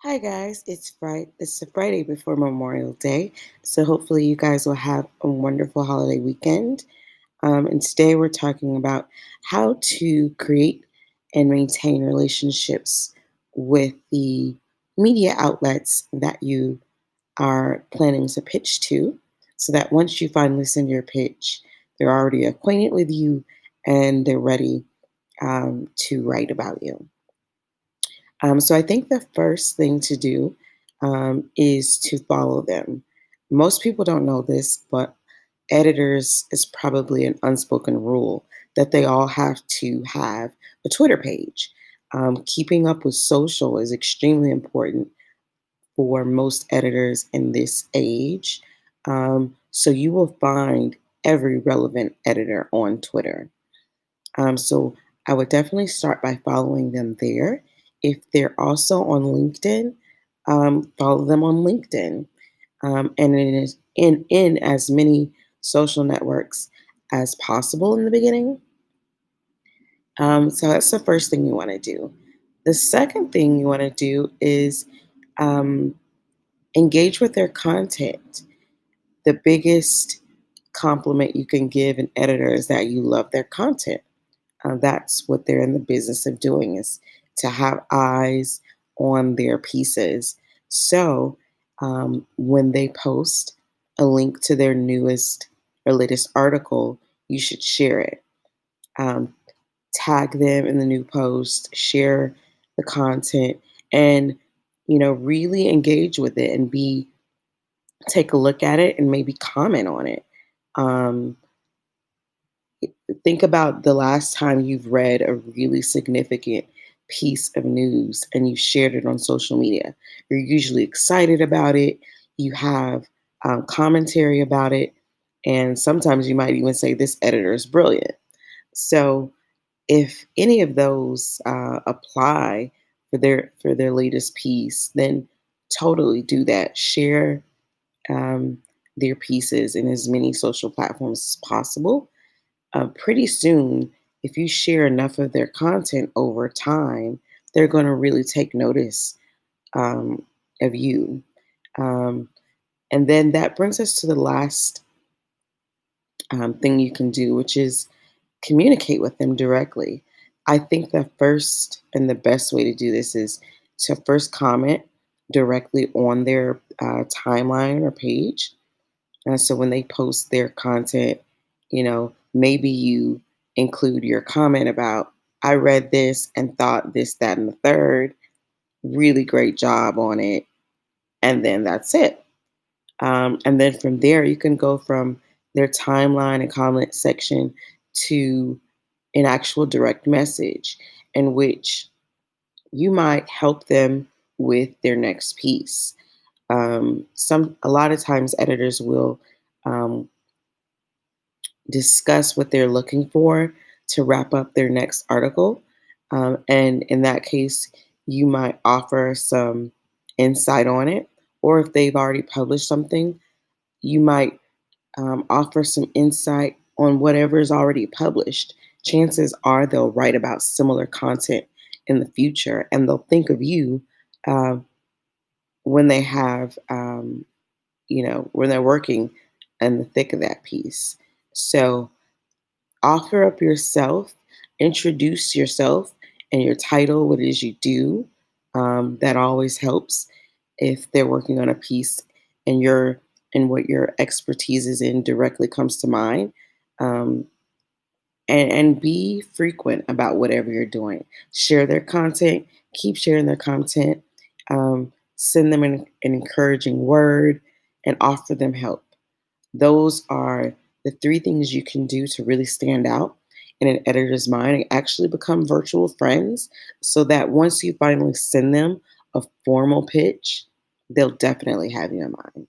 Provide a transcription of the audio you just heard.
Hi guys, it's Friday. It's the Friday before Memorial Day, so hopefully you guys will have a wonderful holiday weekend. And today we're talking about how to create and maintain relationships with the media outlets that you are planning to pitch to, so that once you finally send your pitch, they're already acquainted with you and they're ready to write about you. So I think the first thing to do is to follow them. Most people don't know this, but editors is probably an unspoken rule that they all have to have a Twitter page. Keeping up with social is extremely important for most editors in this age. So you will find every relevant editor on Twitter. So I would definitely start by following them there. If they're also on LinkedIn, follow them on LinkedIn, and in as many social networks as possible in the beginning. So that's the first thing you want to do. The second thing you want to do is um, engage with their content. The biggest compliment you can give an editor is that you love their content. That's what they're in the business of doing, is to have eyes on their pieces. So when they post a link to their newest or latest article, you should share it. Um, Tag them in the new post, share the content, and really engage with it and be take a look at it and maybe comment on it. Um, Think about the last time you've read a really significant piece of news and you shared it on social media. You're usually excited about it, you have commentary about it, and sometimes you might even say, "This editor is brilliant." So, if any of those apply for their latest piece, then totally do that. Share um, their pieces in as many social platforms as possible. Pretty soon, if you share enough of their content over time, they're going to really take notice um, of you. Um, and then that brings us to the last thing you can do, which is communicate with them directly. I think the first and the best way to do this is to first comment directly on their timeline or page. And so when they post their content, maybe you include your comment about, "I read this and thought this, that, and the third. Really great job on it." And then that's it. And then from there, you can go from their timeline and comment section to an actual direct message in which you might help them with their next piece. A lot of times editors will um, discuss what they're looking for to wrap up their next article. And in that case, you might offer some insight on it. Or if they've already published something, you might offer some insight on whatever is already published. Chances are they'll write about similar content in the future and they'll think of you uh, when they have, when they're working in the thick of that piece. So, offer up yourself, introduce yourself and your title, what it is you do. That always helps if they're working on a piece and what your expertise is in directly comes to mind. Um, and be frequent about whatever you're doing. Share their content, keep sharing their content, send them an encouraging word, and offer them help. Those are the three things you can do to really stand out in an editor's mind and actually become virtual friends so that once you finally send them a formal pitch, they'll definitely have you in mind.